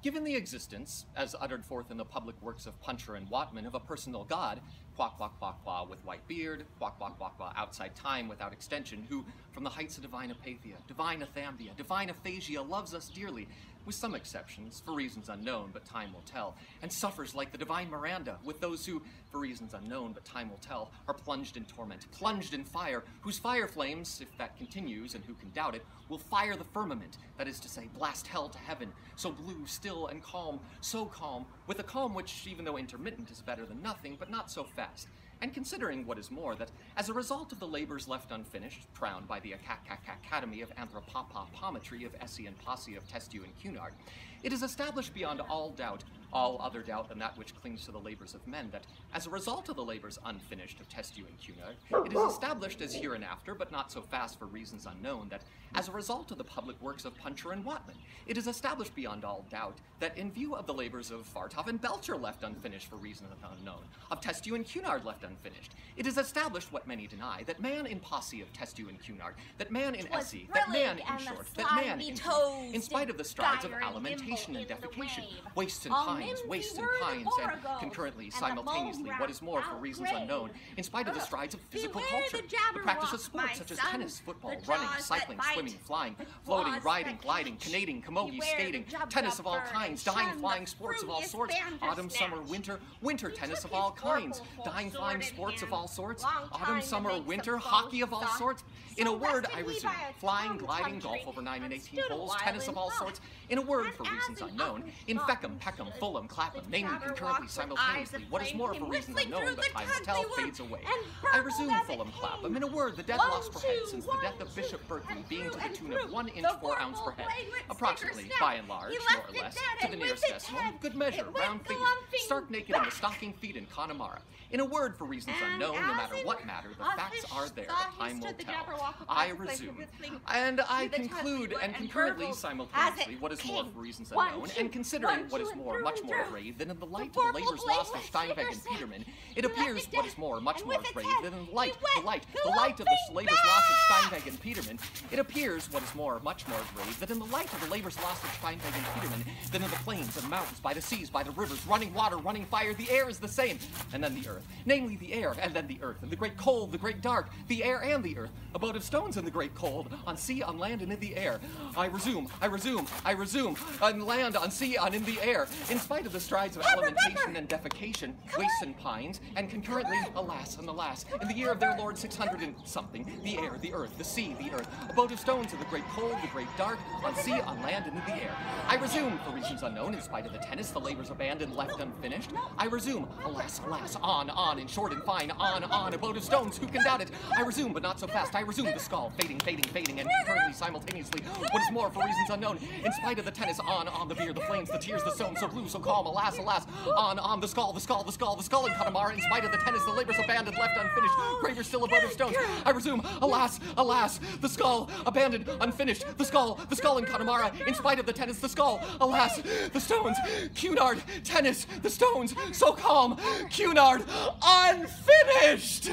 Given the existence, as uttered forth in the public works of Puncher and Watman, of a personal God, quack, quack, quack, quack, with white beard, quack, quack, quack, quack, outside time, without extension, who, from the heights of divine apathia, divine athambia, divine aphasia, loves us dearly, with some exceptions, for reasons unknown, but time will tell, and suffers like the divine Miranda, with those who, for reasons unknown, but time will tell, are plunged in torment, plunged in fire, whose fire flames, if that continues, and who can doubt it, will fire the firmament, that is to say, blast hell to heaven, so blue, still, and calm, so calm, with a calm which, even though intermittent, is better than nothing, but not so fast. And considering what is more, that as a result of the labors left unfinished, crowned by the Academy of Anthropometry of Essie and Posse of Testu and Cunard, it is established beyond all doubt, all other doubt than that which clings to the labors of men, that as a result of the labors unfinished of Testu and Cunard, it is established as hereinafter, but not so fast for reasons unknown, that as a result of the public works of Puncher and Watman, it is established beyond all doubt that in view of the labors of Fartov and Belcher left unfinished for reasons unknown, of Testu and Cunard left unfinished, it is established what many deny, that man in Posse of Testu and Cunard, that man in Essie, that man, in short, that man, in spite of the strides of alimentation and defecation, wastes and pines, and concurrently, simultaneously, what is more, for reasons unknown, in spite of the strides of physical culture, the practice of sports such as tennis, football, running, cycling, swimming, flying, floating, riding, gliding, canading, camogie, skating, tennis of all kinds, dying, flying sports of all sorts, autumn, summer, winter tennis of all kinds, dying, flying sports of all sorts, autumn, summer, winter, hockey of all sorts. In a word, I resume, flying, gliding, golf over 9 and 18 holes, tennis of all sorts. In a word, for reasons unknown, in Feckham, Peckham, Fulham, Clapham, namely concurrently, simultaneously, what is more, for reasons unknown, but time will tell, fades away. I resume Fulham, Clapham. In a word, the dead lost per head since the death of Bishop Berkeley being to the tune of 1 inch 4 ounce per head, approximately, by and large, more or less, to the nearest decimal, good measure, round figure, stark naked in the stocking feet in Connemara. In a word, for reasons unknown, no matter what matter, the facts are there, time will tell. I resume, and I conclude, and concurrently, simultaneously, what is more, for reasons unknown, and considering what is more, much more grave than in the light of the labors lost of Steinweg and Peterman, it appears what is more, much more grave than in the light of the labors lost of Steinweg and Peterman, it appears what is more, much more grave than in the light of the labors lost of Steinweg and Peterman, than in the plains and mountains, by the seas, by the rivers, running water, running fire, the air is the same, and then the earth, namely the air, and then the earth, and the great cold, the great dark, the air and the earth, abode of stones in the great cold, on sea, on land, and in the air. I resume, on land, on sea, on in the air, in spite of the strides of alimentation and defecation, wastes and pines, and concurrently, alas and alas, in the year of their Lord 600 and something, the air, the earth, the sea, the earth, abode of stones in the great cold, the great dark, on sea, on land, and in the air. I resume, for reasons unknown, in spite of the tennis, the labors abandoned, left unfinished. I resume, alas, on, in short and fine, on, abode of stones, who can doubt it? I resume, but not so fast. I resume the skull, fading, and concurrently, simultaneously, what is more, for reasons unknown, in spite of the tennis, on, the beer, the flames, the tears, the stones, so blue, so calm, alas, on, the skull in Connemara, in spite of the tennis, the labors abandoned, left unfinished, graver still, abode of stones. I resume, alas, the skull, abandoned, unfinished, the skull in Connemara, in spite of the tennis, the skull, alas, the stones, Cunard, tennis, the stones, so calm, Cunard, unfinished!